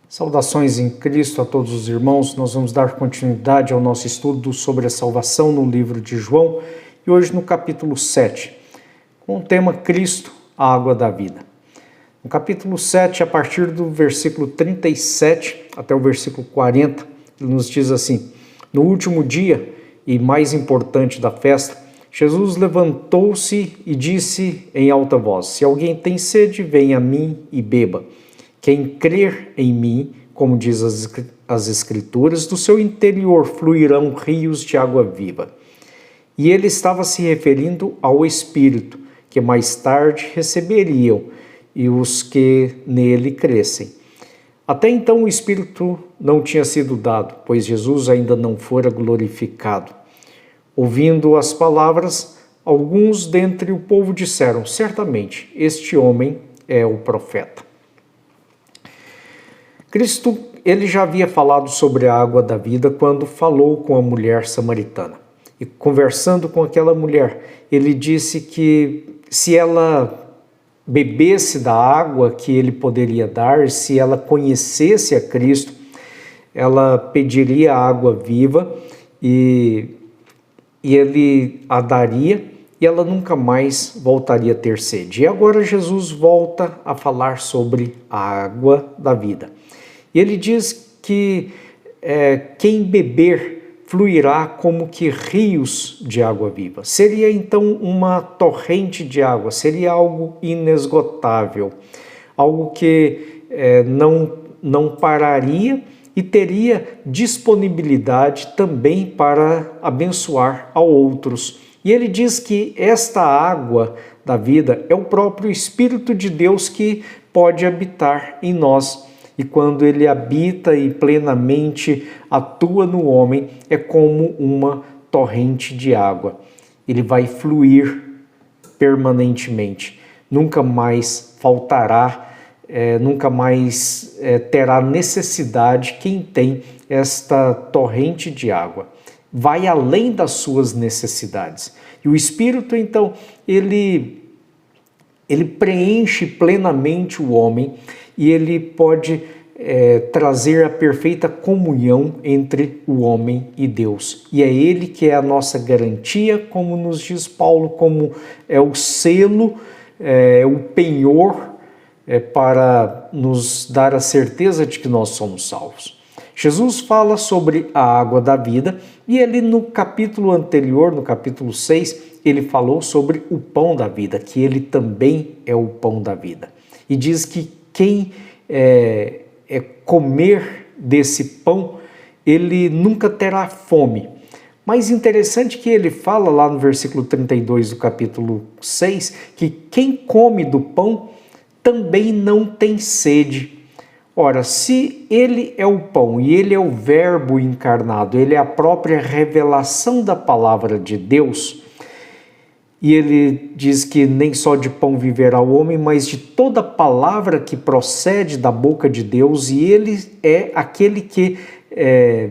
Saudações em Cristo a todos os irmãos. Nós vamos dar continuidade ao nosso estudo sobre a salvação no livro de João e hoje no capítulo 7, com o tema Cristo, a água da vida. No capítulo 7, a partir do versículo 37 até o versículo 40, ele nos diz assim: No último dia e mais importante da festa, Jesus levantou-se e disse em alta voz: Se alguém tem sede, venha a mim e beba. Quem crer em mim, como diz as Escrituras, do seu interior fluirão rios de água viva. E ele estava se referindo ao Espírito, que mais tarde receberiam, e os que nele crescem. Até então o Espírito não tinha sido dado, pois Jesus ainda não fora glorificado. Ouvindo as palavras, alguns dentre o povo disseram: Certamente, este homem é o profeta. Cristo, ele já havia falado sobre a água da vida quando falou com a mulher samaritana. E conversando com aquela mulher, ele disse que se ela bebesse da água que ele poderia dar, se ela conhecesse a Cristo, ela pediria a água viva e ele a daria e ela nunca mais voltaria a ter sede. E agora Jesus volta a falar sobre a água da vida. E ele diz que quem beber fluirá como que rios de água viva. Seria então uma torrente de água, seria algo inesgotável, algo que não pararia e teria disponibilidade também para abençoar a outros. E ele diz que esta água da vida é o próprio Espírito de Deus que pode habitar em nós. E quando ele habita e plenamente atua no homem, é como uma torrente de água. Ele vai fluir permanentemente, nunca mais faltará, nunca mais terá necessidade quem tem esta torrente de água. Vai além das suas necessidades. E o Espírito, então, ele preenche plenamente o homem e ele pode trazer a perfeita comunhão entre o homem e Deus. E é ele que é a nossa garantia, como nos diz Paulo, como é o selo, o penhor para nos dar a certeza de que nós somos salvos. Jesus fala sobre a água da vida e ele no capítulo anterior, no capítulo 6, ele falou sobre o pão da vida, que ele também é o pão da vida. E diz que quem comer desse pão, ele nunca terá fome. Mas interessante que ele fala lá no versículo 32 do capítulo 6, que quem come do pão também não tem sede. Ora, se ele é o pão e ele é o verbo encarnado, ele é a própria revelação da palavra de Deus, e ele diz que nem só de pão viverá o homem, mas de toda palavra que procede da boca de Deus, e ele é aquele que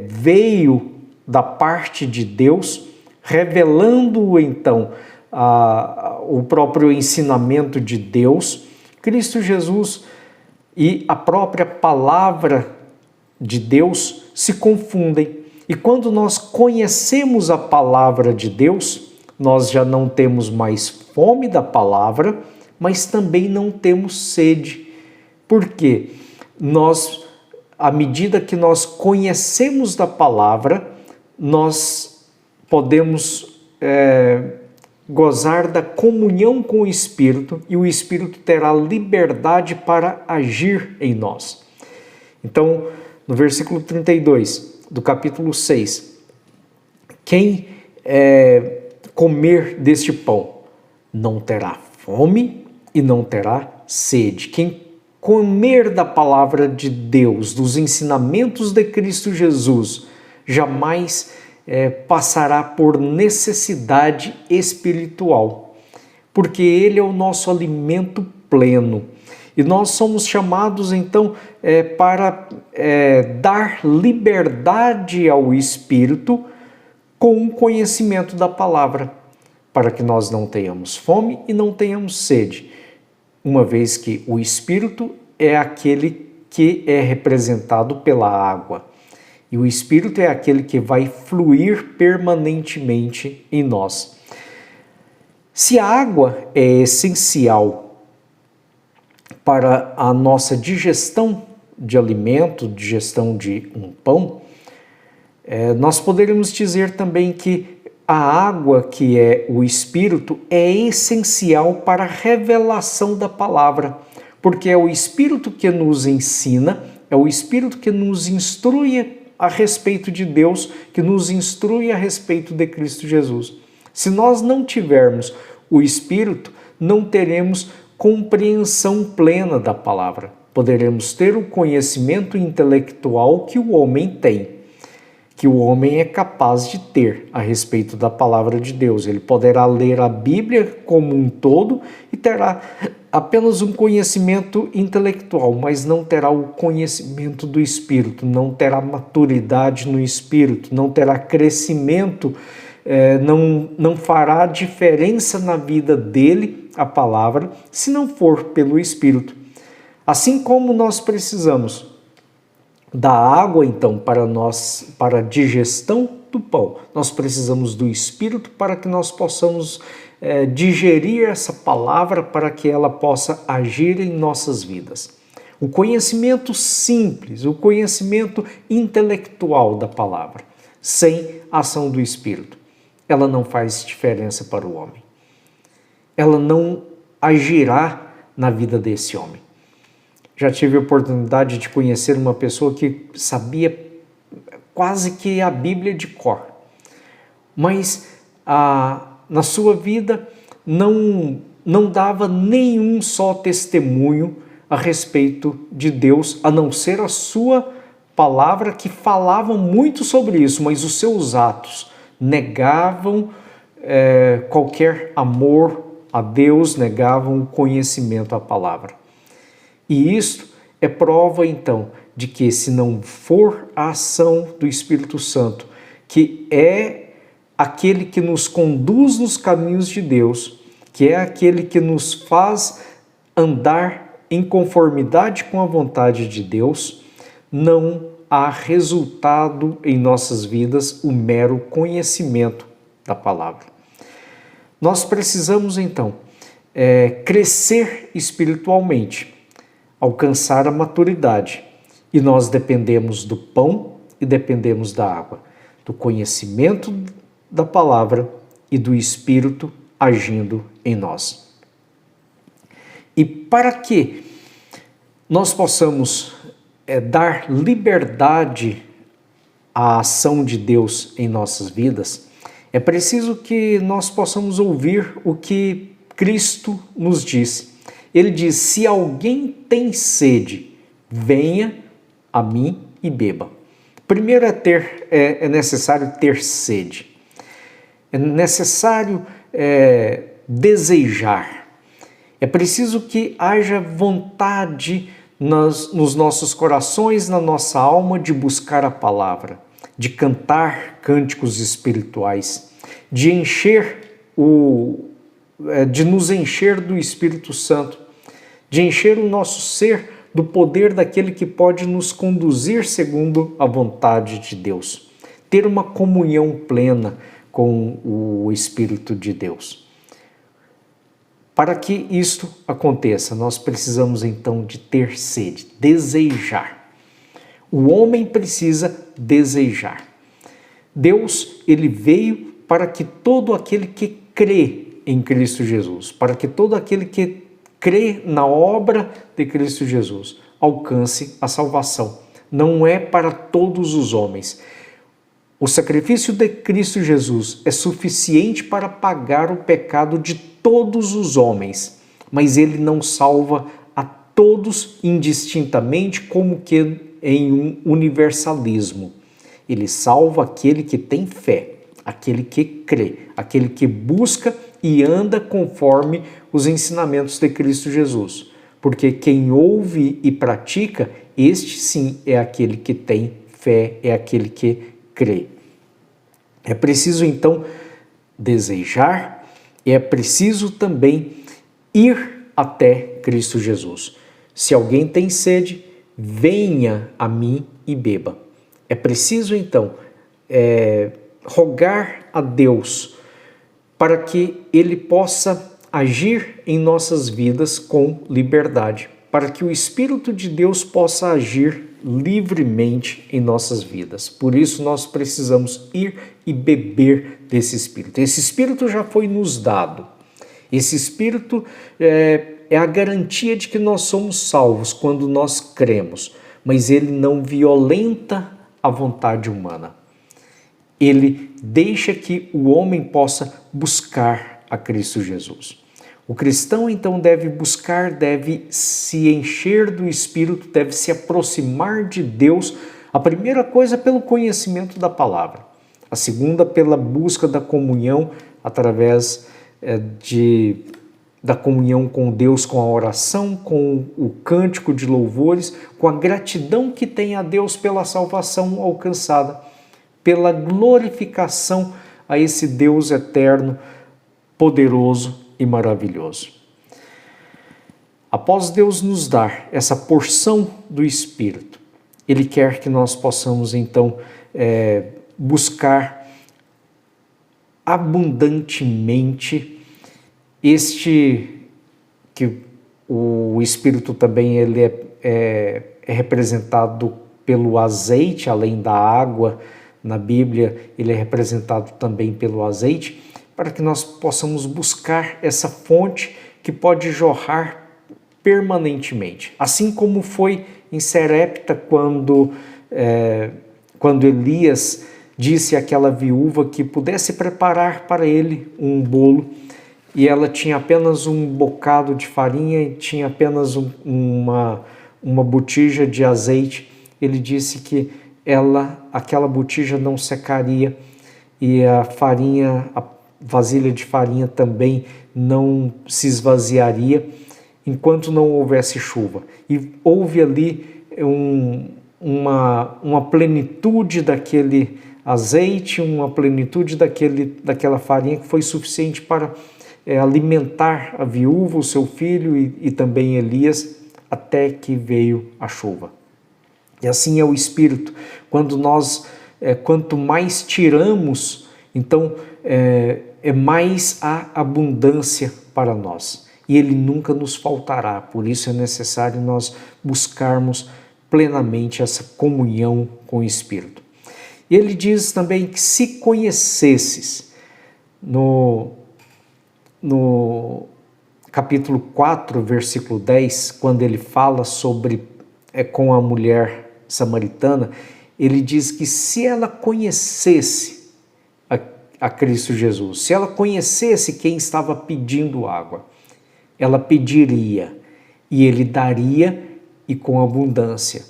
veio da parte de Deus, revelando então o próprio ensinamento de Deus. Cristo Jesus e a própria palavra de Deus se confundem. E quando nós conhecemos a palavra de Deus, nós já não temos mais fome da palavra, mas também não temos sede. Por quê? Nós, à medida que nós conhecemos da palavra, nós podemos gozar da comunhão com o Espírito e o Espírito terá liberdade para agir em nós. Então, no versículo 32 do capítulo 6, quem comer deste pão não terá fome e não terá sede. Quem comer da palavra de Deus, dos ensinamentos de Cristo Jesus, jamais passará por necessidade espiritual, porque ele é o nosso alimento pleno. E nós somos chamados então para dar liberdade ao Espírito com o conhecimento da palavra, para que nós não tenhamos fome e não tenhamos sede, uma vez que o Espírito é aquele que é representado pela água. E o Espírito é aquele que vai fluir permanentemente em nós. Se a água é essencial para a nossa digestão de alimento, digestão de um pão, nós poderíamos dizer também que a água, que é o Espírito, é essencial para a revelação da palavra, porque é o Espírito que nos ensina, é o Espírito que nos instrui a respeito de Deus, que nos instrui a respeito de Cristo Jesus. Se nós não tivermos o Espírito, não teremos compreensão plena da palavra. Poderemos ter o conhecimento intelectual que o homem tem, que o homem é capaz de ter a respeito da palavra de Deus. Ele poderá ler a Bíblia como um todo e terá apenas um conhecimento intelectual, mas não terá o conhecimento do Espírito, não terá maturidade no Espírito, não terá crescimento, não fará diferença na vida dele a palavra, se não for pelo Espírito. Assim como nós precisamos da água, então, para a digestão do pão, nós precisamos do Espírito para que nós possamos digerir essa palavra, para que ela possa agir em nossas vidas. O conhecimento simples, o conhecimento intelectual da palavra, sem a ação do Espírito, ela não faz diferença para o homem. Ela não agirá na vida desse homem. Já tive a oportunidade de conhecer uma pessoa que sabia quase que a Bíblia de cor, mas na sua vida não dava nenhum só testemunho a respeito de Deus, a não ser a sua palavra, que falava muito sobre isso, mas os seus atos negavam qualquer amor a Deus, negavam o conhecimento à palavra. E isto é prova, então, de que se não for a ação do Espírito Santo, que é aquele que nos conduz nos caminhos de Deus, que é aquele que nos faz andar em conformidade com a vontade de Deus, não há resultado em nossas vidas o mero conhecimento da palavra. Nós precisamos, então, crescer espiritualmente, alcançar a maturidade, e nós dependemos do pão e dependemos da água, do conhecimento da palavra e do Espírito agindo em nós. E para que nós possamos dar liberdade à ação de Deus em nossas vidas, é preciso que nós possamos ouvir o que Cristo nos diz. Ele diz: se alguém tem sede, venha a mim e beba. Primeiro é necessário ter sede. É necessário desejar. É preciso que haja vontade nos nossos corações, na nossa alma, de buscar a palavra, de cantar cânticos espirituais, de nos encher do Espírito Santo, de encher o nosso ser do poder daquele que pode nos conduzir segundo a vontade de Deus. Ter uma comunhão plena com o Espírito de Deus. Para que isto aconteça, nós precisamos então de ter sede, desejar. O homem precisa desejar. Deus, ele veio para que todo aquele que crê em Cristo Jesus, para que todo aquele que crê na obra de Cristo Jesus alcance a salvação. Não é para todos os homens. O sacrifício de Cristo Jesus é suficiente para pagar o pecado de todos os homens, mas ele não salva a todos indistintamente, como que em um universalismo. Ele salva aquele que tem fé, aquele que crê, aquele que busca e anda conforme os ensinamentos de Cristo Jesus. Porque quem ouve e pratica, este sim é aquele que tem fé, é aquele que crê. É preciso então desejar e é preciso também ir até Cristo Jesus. Se alguém tem sede, venha a mim e beba. É preciso então rogar a Deus para que Ele possa agir em nossas vidas com liberdade, para que o Espírito de Deus possa agir livremente em nossas vidas. Por isso nós precisamos ir e beber desse Espírito. Esse Espírito já foi nos dado. Esse Espírito é a garantia de que nós somos salvos quando nós cremos, mas ele não violenta a vontade humana. Ele deixa que o homem possa buscar a Cristo Jesus. O cristão então deve buscar, deve se encher do Espírito, deve se aproximar de Deus. A primeira coisa pelo conhecimento da palavra, a segunda pela busca da comunhão através da comunhão com Deus, com a oração, com o cântico de louvores, com a gratidão que tem a Deus pela salvação alcançada, pela glorificação a esse Deus eterno, poderoso e maravilhoso. Após Deus nos dar essa porção do Espírito, Ele quer que nós possamos então buscar abundantemente que o Espírito também ele é representado pelo azeite, além da água. Na Bíblia ele é representado também pelo azeite, para que nós possamos buscar essa fonte que pode jorrar permanentemente. Assim como foi em Serepta, quando Elias disse àquela viúva que pudesse preparar para ele um bolo, e ela tinha apenas um bocado de farinha e tinha apenas uma botija de azeite. Ele disse que aquela botija não secaria e a vasilha de farinha também não se esvaziaria enquanto não houvesse chuva. E houve ali uma plenitude daquele azeite, uma plenitude daquela farinha que foi suficiente para alimentar a viúva, o seu filho e também Elias, até que veio a chuva. E assim é o Espírito. Quanto mais tiramos, então mais há abundância para nós. E Ele nunca nos faltará. Por isso é necessário nós buscarmos plenamente essa comunhão com o Espírito. E Ele diz também que se conhecesses, no capítulo 4, versículo 10, quando ele fala com a mulher samaritana, ele diz que se ela conhecesse a Cristo Jesus, se ela conhecesse quem estava pedindo água, ela pediria e ele daria e com abundância.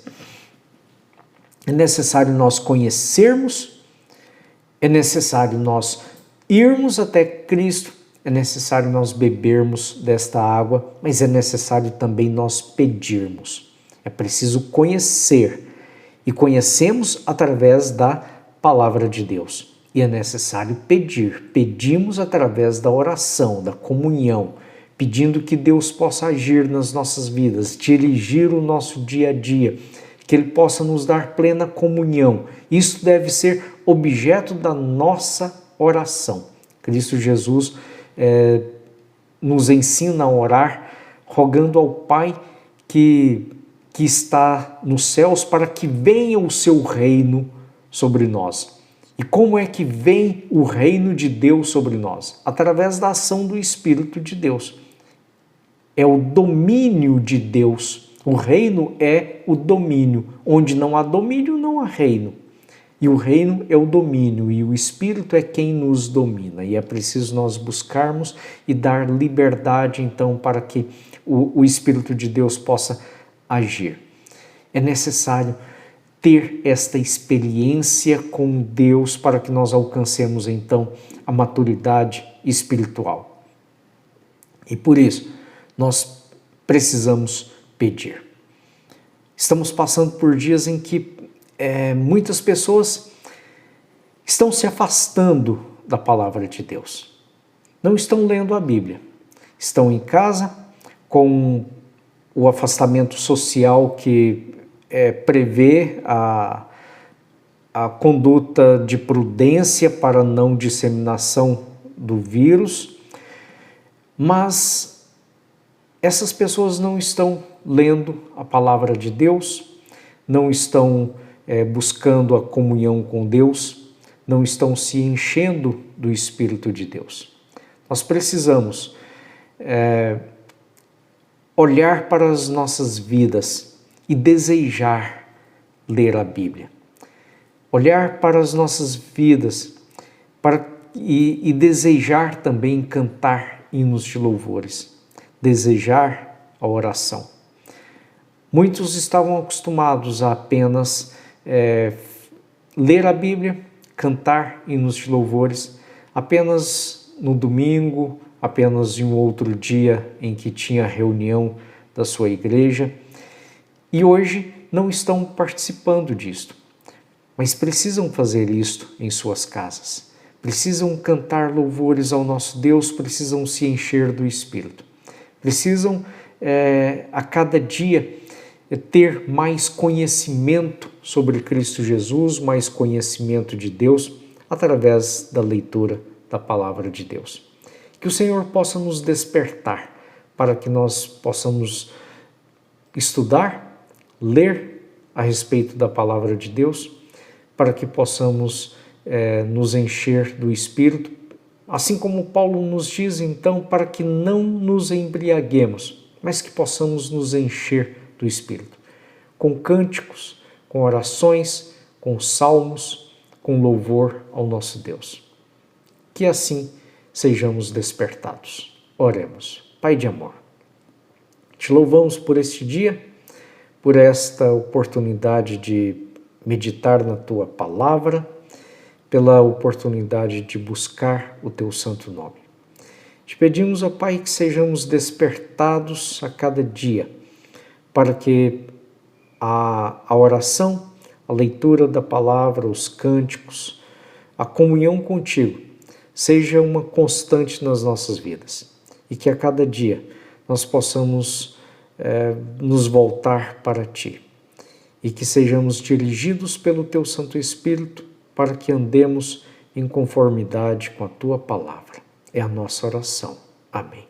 É necessário nós conhecermos, é necessário nós irmos até Cristo, é necessário nós bebermos desta água, mas é necessário também nós pedirmos. É preciso conhecer, e conhecemos através da palavra de Deus. E é necessário pedir. Pedimos através da oração, da comunhão, pedindo que Deus possa agir nas nossas vidas, dirigir o nosso dia a dia, que Ele possa nos dar plena comunhão. Isso deve ser objeto da nossa oração. Cristo Jesus nos ensina a orar, rogando ao Pai que está nos céus para que venha o seu reino sobre nós. E como é que vem o reino de Deus sobre nós? Através da ação do Espírito de Deus. É o domínio de Deus. O reino é o domínio. Onde não há domínio, não há reino. E o reino é o domínio, e o Espírito é quem nos domina. E é preciso nós buscarmos e dar liberdade, então, para que o Espírito de Deus possa agir. É necessário ter esta experiência com Deus para que nós alcancemos, então, a maturidade espiritual. E por isso, nós precisamos pedir. Estamos passando por dias em que muitas pessoas estão se afastando da palavra de Deus. Não estão lendo a Bíblia. Estão em casa com o afastamento social que prevê a conduta de prudência para não disseminação do vírus, mas essas pessoas não estão lendo a palavra de Deus, não estão buscando a comunhão com Deus, não estão se enchendo do Espírito de Deus. Nós precisamos olhar para as nossas vidas e desejar ler a Bíblia. Olhar para as nossas vidas e desejar também cantar hinos de louvores, desejar a oração. Muitos estavam acostumados a apenas ler a Bíblia, cantar hinos de louvores, apenas no domingo, apenas em um outro dia em que tinha reunião da sua igreja, e hoje não estão participando disto, mas precisam fazer isto em suas casas, precisam cantar louvores ao nosso Deus, precisam se encher do Espírito, precisam a cada dia ter mais conhecimento sobre Cristo Jesus, mais conhecimento de Deus através da leitura da palavra de Deus. Que o Senhor possa nos despertar para que nós possamos estudar, ler a respeito da palavra de Deus, para que possamos nos encher do Espírito, assim como Paulo nos diz, então, para que não nos embriaguemos, mas que possamos nos encher do Espírito, com cânticos, com orações, com salmos, com louvor ao nosso Deus. Que assim sejamos despertados. Oremos. Pai de amor, te louvamos por este dia, por esta oportunidade de meditar na Tua palavra, pela oportunidade de buscar o Teu santo nome. Te pedimos, ó Pai, que sejamos despertados a cada dia, para que a oração, a leitura da palavra, os cânticos, a comunhão contigo, seja uma constante nas nossas vidas e que a cada dia nós possamos nos voltar para Ti e que sejamos dirigidos pelo Teu Santo Espírito para que andemos em conformidade com a Tua palavra. É a nossa oração. Amém.